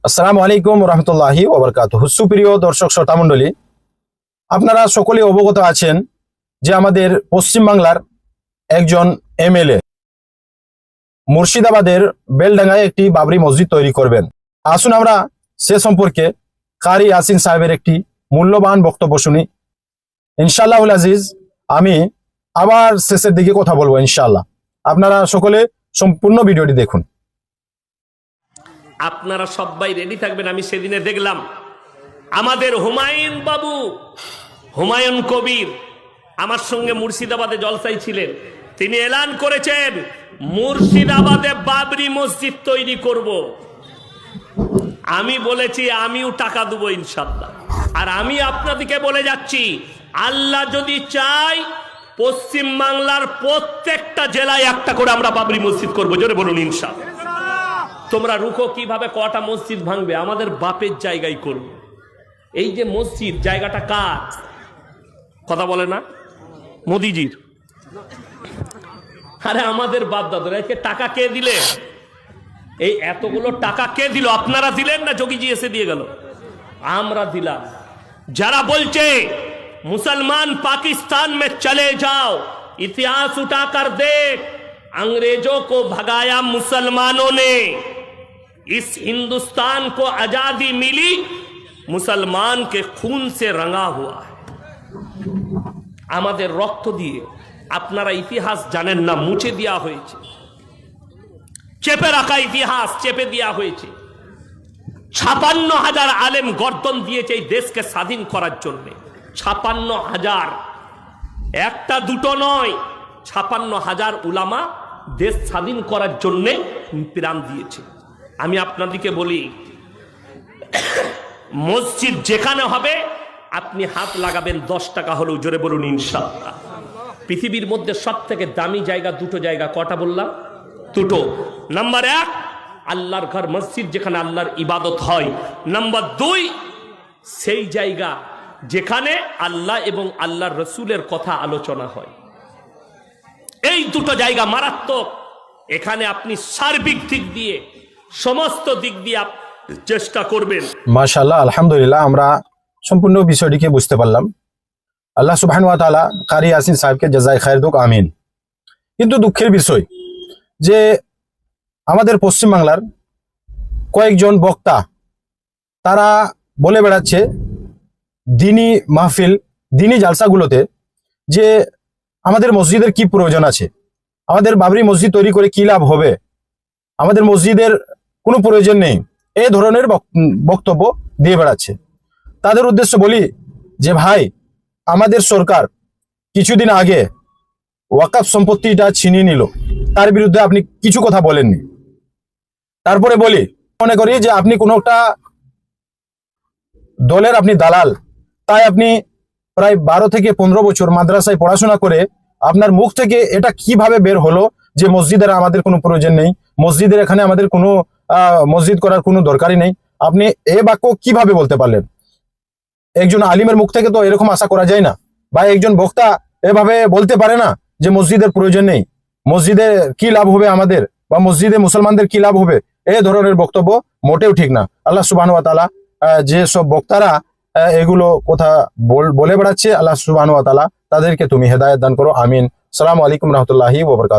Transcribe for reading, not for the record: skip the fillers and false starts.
আসসালামু আলাইকুম রহমতুল্লাহি ওবরকাতুহু। সুপ্রিয় দর্শক শ্রোতা মণ্ডলী, আপনারা সকলে অবগত আছেন যে আমাদের পশ্চিমবাংলার একজন এমএলএ মুর্শিদাবাদের বেলডাঙ্গায় একটি বাবরি মসজিদ তৈরি করবেন। আসুন আমরা সে সম্পর্কে কারি ইয়াসিন সাহেবের একটি মূল্যবান বক্তব্য শুনি। ইনশাআল্লাহুল আজিজ আমি আবার শেষের দিকে কথা বলবো ইনশাআল্লাহ। আপনারা সকলে সম্পূর্ণ ভিডিওটি দেখুন। আপনারা সবাই রেডি থাকবেন। আমি সেদিনে দেখলাম আমাদের হুমায়ুন বাবু, হুমায়ুন কবির আমার সঙ্গে মুর্শিদাবাদে জলসায় ছিলেন। তিনি এলান করেছেন মুর্শিদাবাদে বাবরি মসজিদ তৈরি করব। আমি বলেছি আমিও টাকা দেবো ইনশাআল্লাহ। আর আমি আপনাদেরকে বলে যাচ্ছি, আল্লাহ যদি চায় পশ্চিম বাংলার প্রত্যেকটা জেলায় একটা করে আমরা বাবরি মসজিদ করবো। জোরে বলুন ইনশাআল্লাহ। তোমরা রুখো কিভাবে, কটা মসজিদ ভাঙবে? আমাদের বাপের জায়গায় করব। এই যে মসজিদ, জায়গাটা কার? কথা বলে না মোদিজির। আরে আমাদের বাপ দাদারা, একে টাকা কে দিলে? এই এতগুলো টাকা কে দিল? আপনারা দিলেন না যোগীজি এসে দিয়ে গেল? আমরা দিলাম। যারা বলছে মুসলমান पाकिस्तान में चले जाओ, इतिहास उठाकर देख, अंग्रेजों को भगाया मुसलमानों ने। इस हिंदुस्तान को आजादी मिली मुसलमान के खून से रंगा हुआ है। আমাদের রক্ত দিয়ে। আপনারা ইতিহাস জানেন না, মুছে দেওয়া হয়েছে। চেপে রাখা ইতিহাস চেপে দেওয়া হয়েছে। ৫৬,০০০ আলেম গর্দন দিয়েছে এই দেশকে স্বাধীন করার জন্য। ৫৬,০০০, একটা দুটো নয়, ৫৬,০০০ উলামা দেশ স্বাধীন করার জন্য প্রাণ দিয়েছে। আমি আপনাদেরকে বলি, মসজিদ যেখানে হবে আপনি হাত লাগাবেন ১০ টাকা হলেও। জোরে বলুন ইনশাআল্লাহ। পৃথিবীর মধ্যে সব থেকে দামি জায়গা দুটো জায়গা, কটা বললাম? দুটো। নাম্বার ১ আল্লাহর ঘর মসজিদ, যেখানে আল্লাহর ইবাদত হয়। নাম্বার ২ সেই জায়গা যেখানে আল্লাহ এবং আল্লাহর রসুলের কথা আলোচনা হয়। এই দুটো জায়গা মারাত্মক। এখানে আপনি সার্বিক দিক দিয়ে, সমস্ত দিক দিয়ে চেষ্টা করবেন। মাশাআল্লাহ, আলহামদুলিল্লাহ, আমরা সম্পূর্ণ বিষয়টিকে বুঝতে পারলাম। আল্লাহ সুবহানাহু ওয়া তাআলা কারি ইয়াসিন সাহেবকে জাযায়ে খায়ের দুক, আমিন। কিন্তু দুঃখের বিষয় যে আমাদের পশ্চিমবাংলার কয়েকজন বক্তা তারা বলে বেড়াচ্ছে দিনী মাহফিল, দিনী জালসাগুলোতে যে আমাদের মসজিদের কি প্রয়োজন আছে, আমাদের বাবরি মসজিদ তৈরি করে কি লাভ হবে, আমাদের মসজিদের কোনো প্রয়োজন নেই, এই ধরনের বক্তব্য দিয়ে বেড়াচ্ছে। তাদের উদ্দেশ্য বলি যে ভাই, আমাদের সরকার কিছুদিন আগে ওয়াকফ সম্পত্তিটা ছিনিয়ে নিল, তার বিরুদ্ধে আপনি কিছু কথা বলেননি। তারপরে বলি, মনে করি যে আপনি কোনো একটা দলের আপনি দালাল, তাই আপনি প্রায় ১২ থেকে ১৫ বছর মাদ্রাসায় পড়াশোনা করে আপনার মুখ থেকে এটা কিভাবে বের হলো যে মসজিদের আমাদের কোনো প্রয়োজন নেই, মসজিদের এখানে আমাদের কোনো মসজিদ করার কোনো দরকারই নেই? আপনি এ বাক্য কিভাবে বলতে পারলেন? একজন আলিমের মুখ থেকে তো এরকম আশা করা যায় না, বা একজন বক্তা এভাবে বলতে পারে না যে মসজিদের প্রয়োজন নেই, মসজিদে কি লাভ হবে আমাদের, বা মসজিদে মুসলমানদের কি লাভ হবে। এই ধরনের বক্তব্য মোটেও ঠিক না। আল্লাহ সুবহানাহু ওয়া তাআলা যে সব বক্তারা এগুলো কথা বলে বেড়াচ্ছে, আল্লাহ সুবহানাহু ওয়া তাআলা তাদেরকে তুমি হেদায়েত দান করো, আমিন। আসসালামু আলাইকুম রহমতুল্লাহি ওয়া বারাকাতুহু।